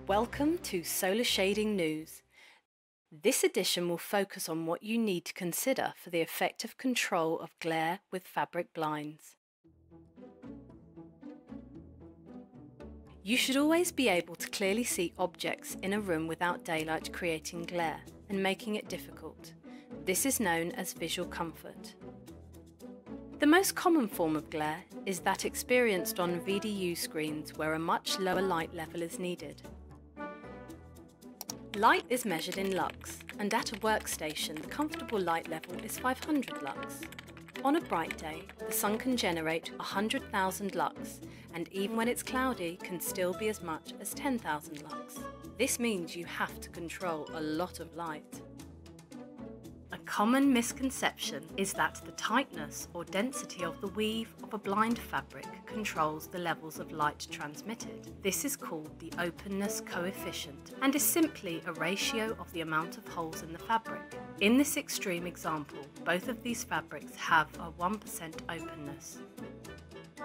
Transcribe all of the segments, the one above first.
Welcome to Solar Shading News. This edition will focus on what you need to consider for the effective control of glare with fabric blinds. You should always be able to clearly see objects in a room without daylight creating glare and making it difficult. This is known as visual comfort. The most common form of glare is that experienced on VDU screens where a much lower light level is needed. Light is measured in lux, and at a workstation the comfortable light level is 500 lux. On a bright day, the sun can generate 100,000 lux, and even when it's cloudy can still be as much as 10,000 lux. This means you have to control a lot of light. A common misconception is that the tightness or density of the weave of a blind fabric controls the levels of light transmitted. This is called the openness coefficient and is simply a ratio of the amount of holes in the fabric. In this extreme example, both of these fabrics have a 1% openness.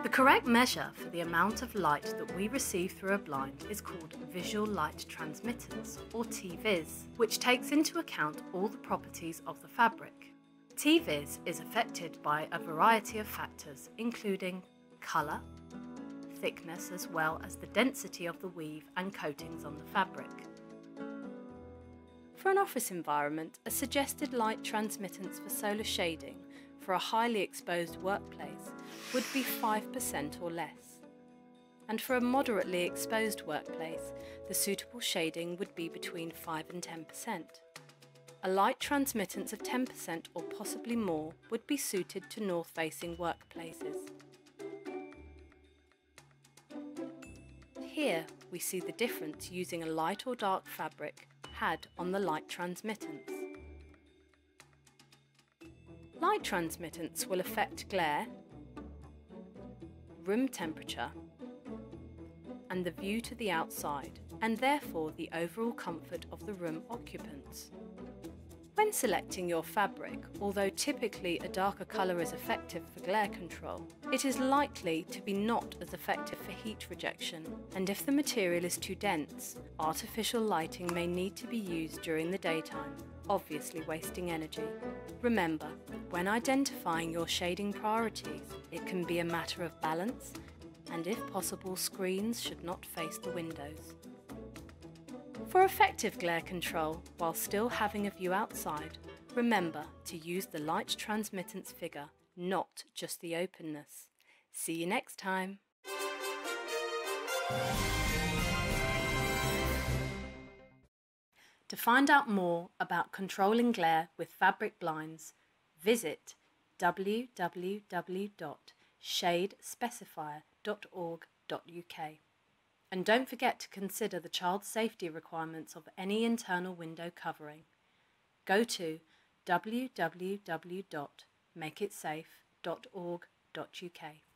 The correct measure for the amount of light that we receive through a blind is called visual light transmittance, or TVIS, which takes into account all the properties of the fabric. TVIS is affected by a variety of factors, including colour, thickness, as well as the density of the weave and coatings on the fabric. For an office environment, a suggested light transmittance for solar shading for a highly exposed workplace would be 5% or less. And for a moderately exposed workplace, the suitable shading would be between 5 and 10%. A light transmittance of 10% or possibly more would be suited to north-facing workplaces. Here we see the difference using a light or dark fabric had on the light transmittance. Light transmittance will affect glare, room temperature, and the view to the outside, and therefore the overall comfort of the room occupants. When selecting your fabric, although typically a darker colour is effective for glare control, it is likely to be not as effective for heat rejection, and if the material is too dense, artificial lighting may need to be used during the daytime, obviously wasting energy. Remember, when identifying your shading priorities, it can be a matter of balance, and if possible, screens should not face the windows. For effective glare control, while still having a view outside, remember to use the light transmittance figure, not just the openness. See you next time! To find out more about controlling glare with fabric blinds, visit www.shadespecifier.org.uk. And don't forget to consider the child safety requirements of any internal window covering. Go to www.makeitsafe.org.uk.